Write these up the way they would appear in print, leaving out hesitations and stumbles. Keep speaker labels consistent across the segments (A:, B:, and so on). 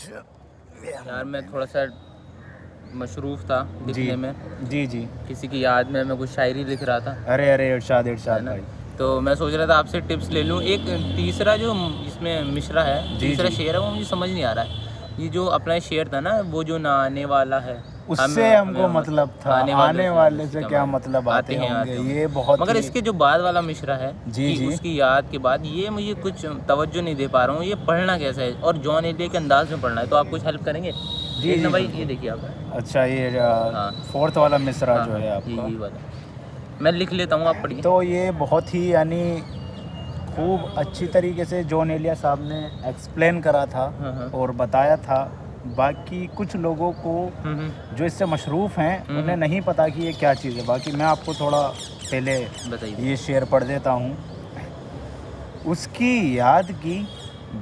A: यार मैं थोड़ा सा मशरूफ़ था लिखने में।
B: जी जी।
A: किसी की याद में मैं कुछ शायरी लिख रहा था।
B: अरे अरे, इरशाद
A: है
B: इरशाद
A: ना?
B: भाई।
A: तो मैं सोच रहा था आपसे टिप्स ले लूँ। एक तीसरा जो इसमें मिसरा है,
B: जी
A: तीसरा
B: जी।
A: शेर है, वो मुझे समझ नहीं आ रहा है। ये जो अपना शेर था ना, वो जो ना आने वाला है,
B: उससे हमको मतलब था, आने वाले से क्या मतलब आते होंगे, ये बहुत
A: मगर
B: ही।
A: इसके जो बाद वाला मिसरा है
B: जी
A: कि
B: जी।
A: उसकी याद के बाद, ये मुझे कुछ तवज्जो नहीं दे पा रहा हूँ। ये पढ़ना कैसा है और जॉन एलिया के अंदाज में पढ़ना है, तो आप कुछ हेल्प करेंगे?
B: जी
A: एक
B: जी
A: ना भाई, ये
B: बिल्कुल।
A: देखिए आप।
B: अच्छा, ये
A: हाँ
B: फोर्थ वाला मिसरा
A: हाँ
B: जो
A: हाँ,
B: है
A: ये
B: आपका,
A: यही वाला मैं लिख लेता हूँ, आप पढ़िए।
B: तो ये बहुत ही यानी खूब अच्छी तरीके से जॉन एलिया साहब ने एक्सप्लेन करा था
A: हाँ हाँ।
B: और बताया था। बाकी कुछ लोगों को जो इससे मशरूफ़ हैं उन्हें नहीं पता कि ये क्या चीज़ है। बाकी मैं आपको थोड़ा पहले
A: बताइए।
B: ये शेर पढ़ देता हूँ। उसकी याद की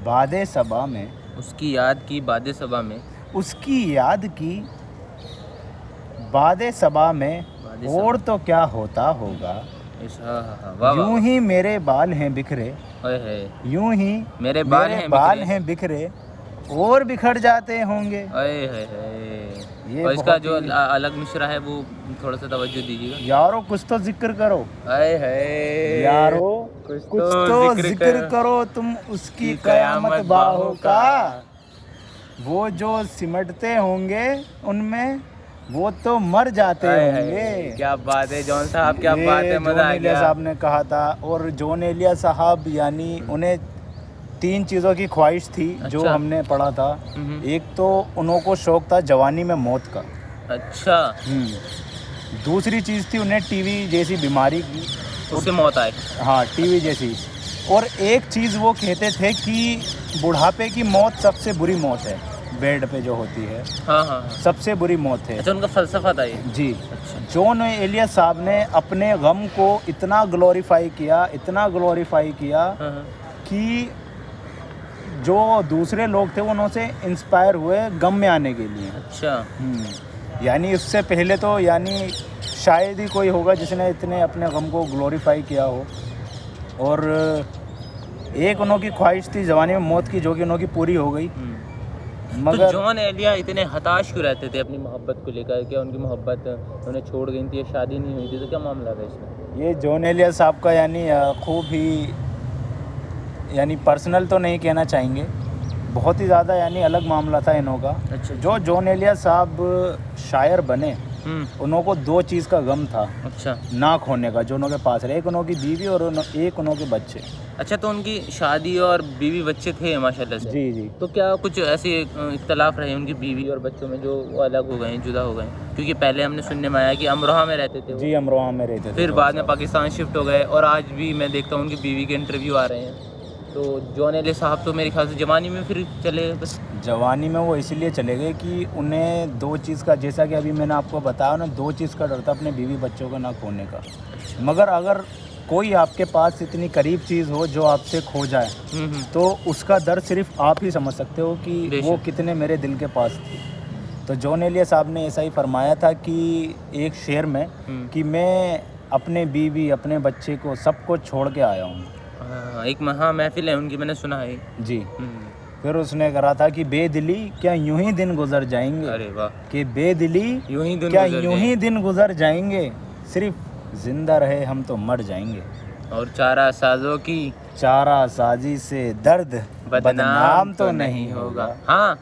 B: बादे सबा में,
A: उसकी याद की बादे सबा में,
B: उसकी याद की बादे सबा में,
A: बादे
B: और
A: सबा।
B: तो क्या होता होगा।
A: हाँ हाँ हाँ, वाह वाह
B: यूं
A: वाह।
B: ही मेरे बाल हैं बिखरे,
A: ओए है,
B: यूं ही
A: मेरे बाल
B: मेरे
A: हैं
B: बाल
A: बिखरे।
B: हैं बिखरे, और बिखर जाते होंगे।
A: ओए है।
B: ये
A: और इसका
B: बहुत
A: जो
B: ही
A: अलग मिसरा है, वो थोड़ा सा तवज्जो दीजिएगा।
B: यारो कुछ तो जिक्र करो,
A: ओए है,
B: यारो
A: कुछ
B: कुछ
A: तो
B: तो
A: जिक्र
B: जिक्र करो तुम उसकी
A: की
B: कयामत बाहों का।
A: का।
B: वो जो सिमटते होंगे उनमें, वो तो मर जाते
A: ओए
B: होंगे।
A: है, क्या बात है जॉन साहब, क्या बात है,
B: ये
A: मज़ा
B: जॉन
A: आ
B: एलिया
A: गया।
B: साहब ने कहा था। और जॉन एलिया साहब यानी उन्हें 3 चीज़ों की ख्वाहिश थी जो
A: अच्छा।
B: हमने पढ़ा था। एक तो उन्हों को शौक़ था जवानी में मौत का।
A: अच्छा,
B: दूसरी चीज़ थी उन्हें टीवी जैसी बीमारी की।
A: उससे मौत आए।
B: हाँ, टीवी जैसी। और एक चीज़ वो कहते थे कि बुढ़ापे की मौत सबसे बुरी मौत है, बेड पे जो होती है
A: हाँ हाँ हाँ।
B: सबसे बुरी मौत है।
A: अच्छा, उनका फ़लसफ़ा था ये।
B: जी।
A: अच्छा।
B: जॉन एलिया साहब ने अपने गम को इतना ग्लोरीफाई किया, इतना ग्लोरीफाई किया
A: हाँ हाँ।
B: कि जो दूसरे लोग थे वो उनसे इंस्पायर हुए गम में आने के लिए।
A: अच्छा।
B: यानी उससे पहले तो यानी शायद ही कोई होगा जिसने इतने अपने गम को ग्लोरीफाई किया हो। और एक उन्हों की ख्वाहिश थी जवानी में मौत की, जो कि उन्हों की पूरी हो गई।
A: तो
B: मगर
A: जॉन एलिया इतने हताश क्यों रहते थे अपनी मोहब्बत को लेकर? क्या उनकी मोहब्बत उन्हें छोड़ गई थी या शादी नहीं हुई थी, तो क्या मामला था इसमें?
B: ये जॉन एलिया साहब का यानी खूब ही यानी पर्सनल तो नहीं कहना चाहेंगे, बहुत ही ज़्यादा यानी अलग मामला था इन्हों का।
A: अच्छा।
B: जो जॉन एलिया साहब शायर बने, उन्हों को 2 चीज़ का गम था।
A: अच्छा।
B: ना खोने का, जो उन्हों के पास रहे। एक उन्हों की बीवी और एक उन्हों के बच्चे।
A: अच्छा, तो उनकी शादी और बीवी बच्चे थे माशाल्लाह से।
B: जी जी।
A: तो क्या कुछ ऐसे इख्तलाफ रहे उनकी बीवी और बच्चों में, जो वो अलग हो गए, जुदा हो गए? क्योंकि पहले हमने सुनने में आया कि अमरोहा में रहते थे वो।
B: जी, अमरोहा में रहते थे।
A: फिर बाद में पाकिस्तान शिफ्ट हो गए, और आज भी मैं देखता हूँ उनकी बीवी के इंटरव्यू आ रहे हैं। तो जॉन एलिया साहब तो मेरे ख्याल से जवानी में फिर चले गए बस।
B: जवानी में वो इसलिए चले गए कि उन्हें 2 चीज़ का, जैसा कि अभी मैंने आपको बताया ना, 2 चीज़ का डर था अपने बीवी बच्चों का ना खोने का। मगर अगर कोई आपके पास इतनी करीब चीज़ हो जो आपसे खो जाए, तो उसका दर्द सिर्फ आप ही समझ सकते हो कि वो कितने मेरे दिल के पास थी। तो जॉन एलिया साहब ने ऐसा ही फरमाया था कि एक शेर में कि मैं अपने बीवी, अपने बच्चे को, सबको छोड़ के आया हूँ।
A: एक महफिल है उनकी, मैंने सुना है
B: जी। फिर उसने कहा था कि बेदिली क्या यूं ही दिन गुजर जाएंगे।
A: अरे वाह।
B: कि बेदिली
A: यूं ही दिन
B: क्या
A: गुजर
B: यूं ही दिन गुजर जाएंगे, सिर्फ जिंदा रहे हम तो मर जाएंगे।
A: और चारा साजों की
B: चारा साजी से दर्द बदनाम तो नहीं होगा।
A: हाँ,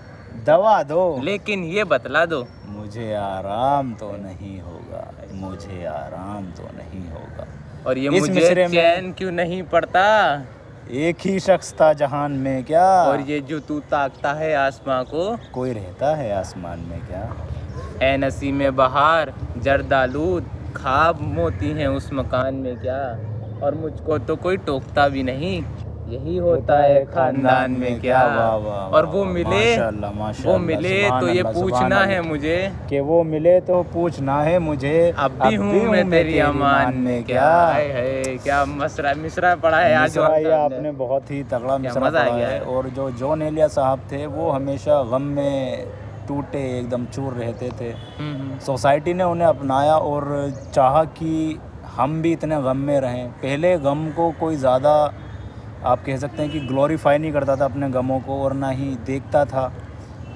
B: दवा दो
A: लेकिन ये बतला दो,
B: मुझे आराम तो नहीं होगा, मुझे आराम तो नहीं होगा।
A: और ये
B: इस
A: मुझे
B: मिसरे में
A: चैन क्यों नहीं पड़ता?
B: एक ही शख्स था जहान में क्या,
A: और ये जो तू ताकता है आसमां को,
B: कोई रहता है आसमान में क्या।
A: ए नसीम बहार जर्दालूद, ख्वाब मोती हैं उस मकान में क्या। और मुझको तो कोई टोकता भी नहीं, यही होता है खानदान में क्या। और वो मिले, वो मिले तो ये पूछना है मुझे
B: कि वो मिले तो पूछना है मुझे,
A: अब भी हूँ मैं तेरी अमान में क्या। है क्या मिसरा पढ़ा है आज।
B: ये आपने बहुत ही तगड़ा मिसरा पढ़ा है। और जो जॉन एलिया साहब थे वो हमेशा गम में टूटे एकदम चूर रहते थे। सोसाइटी ने उन्हें अपनाया और चाहा कि हम भी इतने गम में रहें। पहले गम को कोई ज़्यादा, आप कह सकते हैं कि ग्लोरीफाई नहीं करता था अपने गमों को, और ना ही देखता था।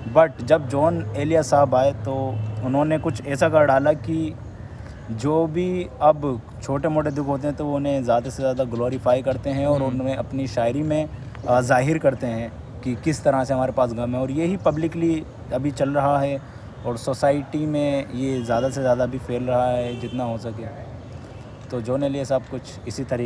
B: बट जब जॉन एलिया साहब आए तो उन्होंने कुछ ऐसा कर डाला कि जो भी अब छोटे मोटे दुख होते हैं तो वो उन्हें ज़्यादा से ज़्यादा ग्लोरीफाई करते हैं और उनमें अपनी शायरी में ज़ाहिर करते हैं कि किस तरह से हमारे पास गम है, और यही पब्लिकली अभी चल रहा है और सोसाइटी में ये ज़्यादा से ज़्यादा भी फैल रहा है जितना हो सके। तो जॉन एलिया साहब कुछ इसी तरीके